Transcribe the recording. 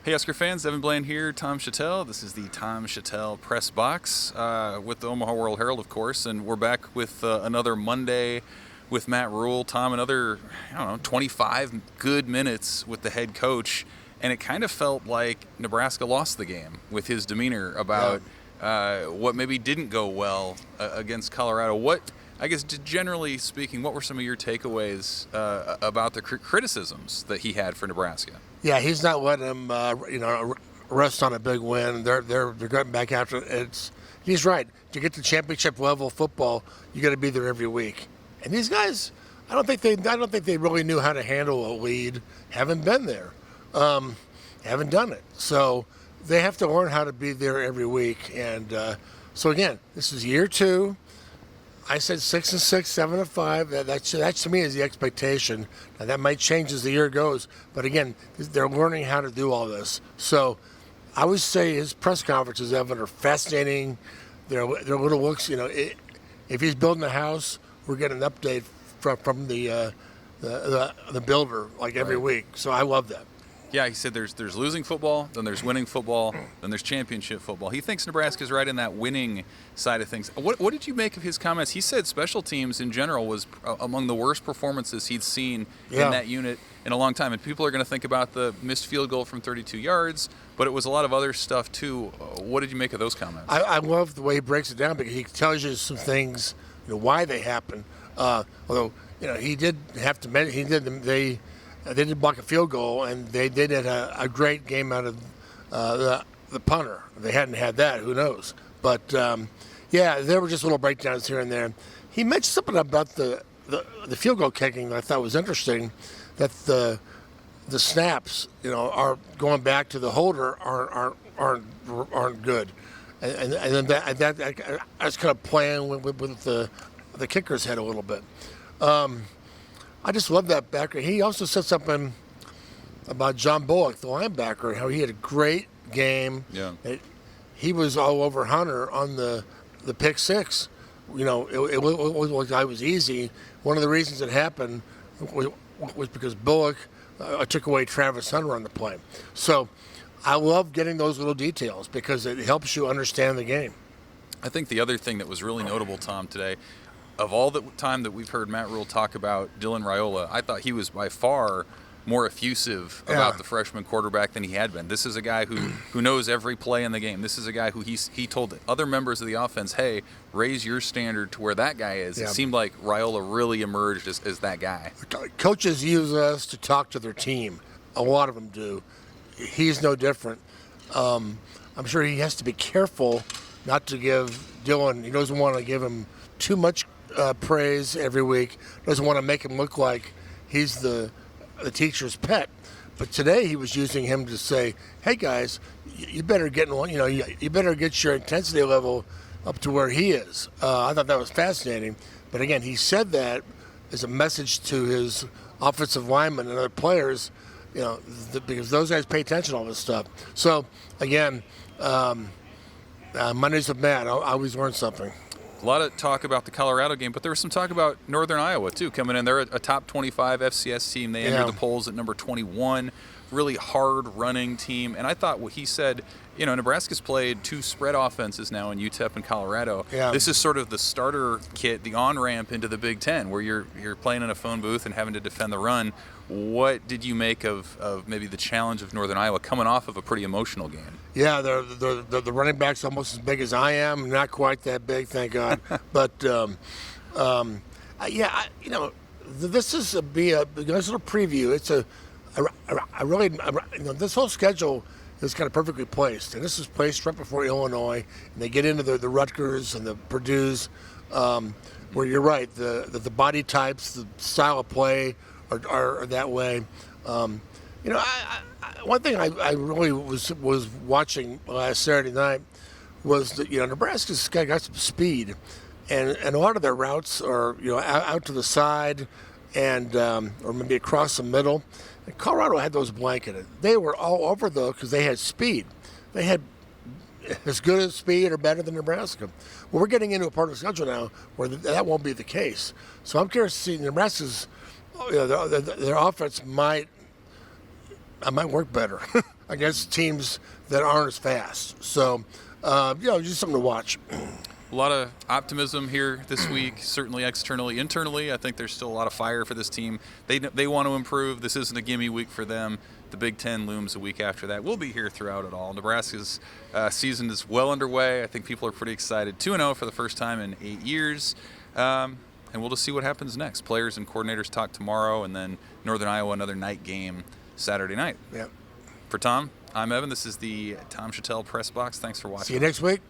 Hey Husker fans, Evan Bland here, Tom Shatel. This is the Tom Shatel Press Box with the Omaha World-Herald, of course, and we're back with another Monday with Matt Rhule. Tom, another, 25 good minutes with the head coach, and it kind of felt like Nebraska lost the game with his demeanor about what maybe didn't go well against Colorado. I guess, generally speaking, what were some of your takeaways about the criticisms that he had for Nebraska? Yeah, he's not letting them, rest on a big win. They're getting back after it. He's right. To get to championship level football, you got to be there every week. And these guys, I don't think they really knew how to handle a lead. Haven't been there, haven't done it. So they have to learn how to be there every week. And so again, this is year 2. I said 6-6, 7-5. That to me is the expectation. Now that might change as the year goes, but again, they're learning how to do all this. So I would say his press conferences, Evan, are fascinating. They're little looks. If he's building a house, we're getting an update from the builder like every week. So I love that. Yeah, he said there's losing football, then there's winning football, then there's championship football. He thinks Nebraska's right in that winning side of things. What did you make of his comments? He said special teams in general was among the worst performances he'd seen in that unit in a long time. And people are going to think about the missed field goal from 32 yards, but it was a lot of other stuff too. What did you make of those comments? I love the way he breaks it down because he tells you some things, why they happen. Although he did have to mention they did block a field goal, and they did a great game out of the punter. If they hadn't had that, who knows? But, there were just little breakdowns here and there. He mentioned something about the field goal kicking that I thought was interesting, that the snaps, are going back to the holder aren't good. And then that I was kind of playing with the kicker's head a little bit. I just love that backer. He also said something about John Bullock, the linebacker, how he had a great game. Yeah. He was all over Hunter on the pick six. It was easy. One of the reasons it happened was because Bullock took away Travis Hunter on the play. So I love getting those little details because it helps you understand the game. I think the other thing that was really notable, Tom, today, of all the time that we've heard Matt Rhule talk about Dylan Raiola, I thought he was by far more effusive about the freshman quarterback than he had been. This is a guy who knows every play in the game. This is a guy who he told other members of the offense, hey, raise your standard to where that guy is. Yeah. It seemed like Raiola really emerged as that guy. Coaches use us to talk to their team. A lot of them do. He's no different. I'm sure he has to be careful not to give Dylan, he doesn't want to give him too much praise every week. Doesn't want to make him look like he's the teacher's pet. But today he was using him to say, "Hey guys, you better get you better get your intensity level up to where he is." I thought that was fascinating. But again, he said that as a message to his offensive linemen and other players, because those guys pay attention to all this stuff. So again, Mondays with Matt, I always learn something. A lot of talk about the Colorado game, but there was some talk about Northern Iowa, too, coming in. They're a top 25 FCS team. They entered the polls at number 21. Really hard-running team. And I thought what he said, Nebraska's played 2 spread offenses now in UTEP and Colorado. Yeah. This is sort of the starter kit, the on-ramp into the Big Ten, where you're playing in a phone booth and having to defend the run. What did you make of maybe the challenge of Northern Iowa coming off of a pretty emotional game? Yeah, the running back's almost as big as I am. Not quite that big, thank God. But this is a nice little preview. This whole schedule is kind of perfectly placed, and this is placed right before Illinois, and they get into the Rutgers and the Purdue's, where you're right, the body types, the style of play are that way. One thing I really was watching last Saturday night was that Nebraska's got some speed, and a lot of their routes are out to the side, and or maybe across the middle. And Colorado had those blanketed. They were all over though because they had speed. They had as good as speed or better than Nebraska. Well, we're getting into a part of the schedule now where that won't be the case. So I'm curious to see Nebraska's their offense might work better. against teams that aren't as fast. So, just something to watch. A lot of optimism here this week, certainly externally. Internally, I think there's still a lot of fire for this team. They want to improve. This isn't a gimme week for them. The Big Ten looms a week after that. We'll be here throughout it all. Nebraska's season is well underway. I think people are pretty excited. 2-0 for the first time in 8 years. And we'll just see what happens next. Players and coordinators talk tomorrow, and then Northern Iowa, another night game Saturday night. Yep. For Tom, I'm Evan. This is the Tom Shatel Press Box. Thanks for watching. See you next week.